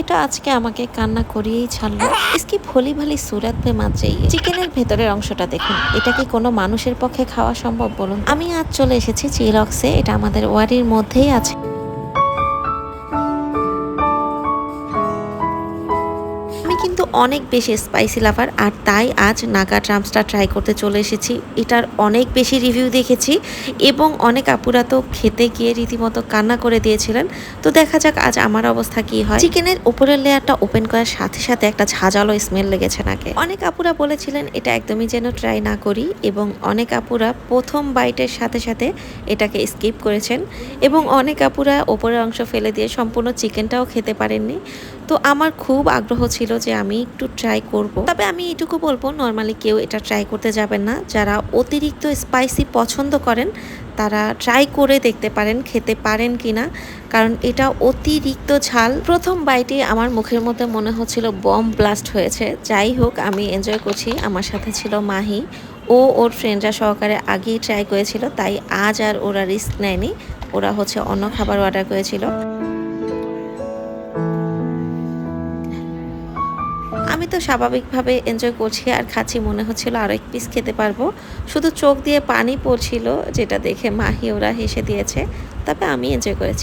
এটা আজকে আমাকে কান্না করিয়েই ছাড়লো। इसकी भोली भाली सूरत पे मत जाइए। চিকেনের ভেতরের অংশটা দেখুন, এটা কি কোনো মানুষের পক্ষে খাওয়া সম্ভব বলুন? আমি আজ চলে এসেছি চিলক্সে, এটা আমাদের ওয়ারির মধ্যেই আছে। আমি কিন্তু অনেক বেশি স্পাইসি লাভার, আর তাই আজ নাগা ড্রামসটা ট্রাই করতে চলে এসেছি। এটার অনেক বেশি রিভিউ দেখেছি এবং অনেক আপুরা তো খেতে গিয়ে রীতিমতো কান্না করে দিয়েছিলেন। তো দেখা যাক আজ আমার অবস্থা কি হয়। চিকেনের উপরের লেয়ারটা ওপেন করার সাথে সাথে একটা ঝাঁঝালো স্মেল লেগেছে নাকে। অনেক আপুরা বলেছিলেন এটা একদমই যেন ট্রাই না করি, এবং অনেক আপুরা প্রথম বাইটের সাথে সাথে এটাকে স্কিপ করেছেন, এবং অনেক আপুরা ওপরের অংশ ফেলে দিয়ে সম্পূর্ণ চিকেনটাও খেতে পারেননি। তো আমার খুব আগ্রহ ছিল যে আমি একটু ট্রাই করব। তবে আমি এটুকু বলবো, নর্মালি কেউ এটা ট্রাই করতে যাবেন না। যারা অতিরিক্ত স্পাইসি পছন্দ করেন তারা ট্রাই করে দেখতে পারেন খেতে পারেন কিনা, কারণ এটা অতিরিক্ত ঝাল। প্রথম বাইটে আমার মুখের মধ্যে মনে হচ্ছিল বম ব্লাস্ট হয়েছে। যাই হোক, আমি এনজয় করছি। আমার সাথে ছিল মাহি, ও ওর ফ্রেন্ডরা সহকারে আগেই ট্রাই করেছিল, তাই আজ আর ওরা রিস্ক নেয়নি। ওরা অন্য খাবার অর্ডার করেছিল। আমি তো স্বাভাবিকভাবে এনজয় করছি আর খাচ্ছি, মনে হচ্ছিল আরও এক পিস খেতে পারবো। শুধু চোখ দিয়ে পানি পড়ছিল, যেটা দেখে মাহি ওরা হেসে দিয়েছে। তবে আমি এনজয় করেছি।